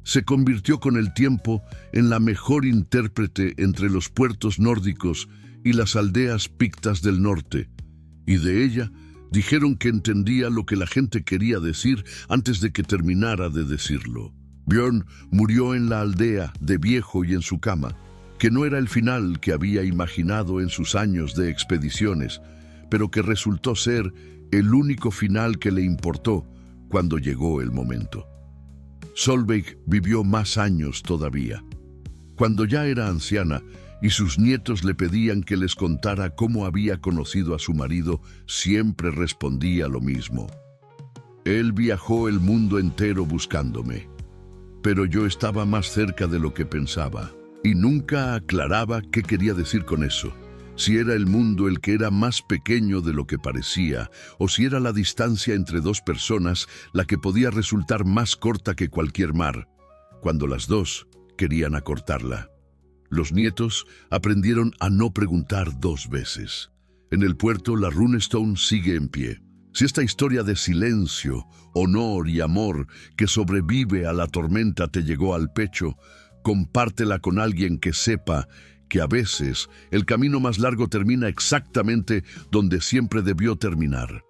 se convirtió con el tiempo en la mejor intérprete entre los puertos nórdicos y las aldeas pictas del norte, y de ella dijeron que entendía lo que la gente quería decir antes de que terminara de decirlo. Björn murió en la aldea, de viejo y en su cama, que no era el final que había imaginado en sus años de expediciones, pero que resultó ser el único final que le importó cuando llegó el momento. Solveig vivió más años todavía. Cuando ya era anciana y sus nietos le pedían que les contara cómo había conocido a su marido, siempre respondía lo mismo. Él viajó el mundo entero buscándome, pero yo estaba más cerca de lo que pensaba. Y nunca aclaraba qué quería decir con eso, si era el mundo el que era más pequeño de lo que parecía, o si era la distancia entre 2 personas la que podía resultar más corta que cualquier mar, cuando las 2 querían acortarla. Los nietos aprendieron a no preguntar 2 veces. En el puerto la runestone sigue en pie. Si esta historia de silencio, honor y amor que sobrevive a la tormenta te llegó al pecho, compártela con alguien que sepa que a veces el camino más largo termina exactamente donde siempre debió terminar.